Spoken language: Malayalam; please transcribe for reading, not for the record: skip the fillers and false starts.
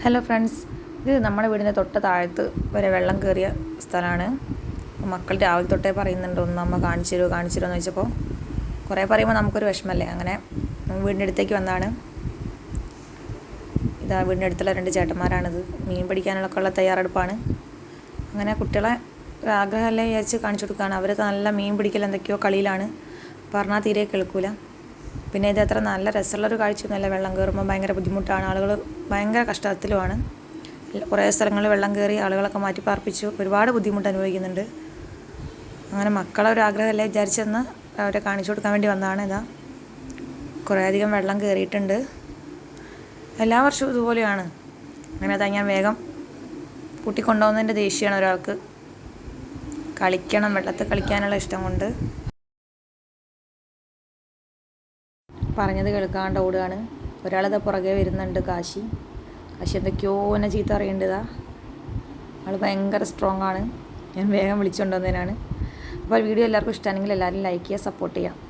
ഹലോ ഫ്രണ്ട്സ്, ഇത് നമ്മുടെ വീടിൻ്റെ തൊട്ട് താഴത്ത് വരെ വെള്ളം കയറിയ സ്ഥലമാണ്. മക്കൾ രാവിലെ തൊട്ടേ പറയുന്നുണ്ട് ഒന്ന് അമ്മ കാണിച്ചു തരുമോ എന്ന് ചോദിച്ചപ്പോൾ കുറേ പറയുമ്പോൾ നമുക്കൊരു വിഷമല്ലേ. അങ്ങനെ വീടിൻ്റെ അടുത്തേക്ക് വന്നതാണ്. ഇതാ വീടിൻ്റെ അടുത്തുള്ള 2 ചേട്ടന്മാരാണിത്. മീൻ പിടിക്കാനുള്ള തയ്യാറെടുപ്പാണ്. അങ്ങനെ കുട്ടികളെ ആഗ്രഹമല്ലേ വിചാരിച്ച് കാണിച്ചു കൊടുക്കുകയാണ്. അവർ നല്ല മീൻ പിടിക്കൽ എന്തൊക്കെയോ കളിയിലാണ്. പറഞ്ഞാൽ തീരെ കേൾക്കൂല. പിന്നെ ഇത് അത്ര നല്ല രസമുള്ളൊരു കാഴ്ചയൊന്നുമല്ല. വെള്ളം കയറുമ്പോൾ ഭയങ്കര ബുദ്ധിമുട്ടാണ്. ആളുകൾ ഭയങ്കര കഷ്ടത്തിലുമാണ്. കുറേ സ്ഥലങ്ങളിൽ വെള്ളം കയറി ആളുകളൊക്കെ മാറ്റി പാർപ്പിച്ചു. ഒരുപാട് ബുദ്ധിമുട്ട് അനുഭവിക്കുന്നുണ്ട്. അങ്ങനെ മക്കളെ ഒരു ആഗ്രഹമല്ലേ വിചാരിച്ചെന്ന് അവരെ കാണിച്ചു കൊടുക്കാൻ വേണ്ടി വന്നതാണ്. ഇതാ കുറേയധികം വെള്ളം കയറിയിട്ടുണ്ട്. എല്ലാ വർഷവും ഇതുപോലെയാണ്. അങ്ങനെ അതാ ഞാൻ വേഗം കൂട്ടിക്കൊണ്ടുപോകുന്നതിൻ്റെ ദേഷ്യമാണ് ഒരാൾക്ക്. കളിക്കണം, വെള്ളത്തിൽ കളിക്കാനുള്ള ഇഷ്ടം കൊണ്ട് പറഞ്ഞത് കേൾക്കാണ്ട് ഓടുകയാണ്. ഒരാളത് പുറകെ വരുന്നുണ്ട്. കാശി എന്തൊക്കെയോ എന്നെ ചീത്ത അറിയേണ്ടതാ. ആൾ ഭയങ്കര സ്ട്രോങ് ആണ്. ഞാൻ വേഗം വിളിച്ചുകൊണ്ടുവന്നതിനാണ്. അപ്പോൾ വീഡിയോ എല്ലാവർക്കും ഇഷ്ടമാണെങ്കിൽ എല്ലാവരും ലൈക്ക് ചെയ്യുക, സപ്പോർട്ട് ചെയ്യുക.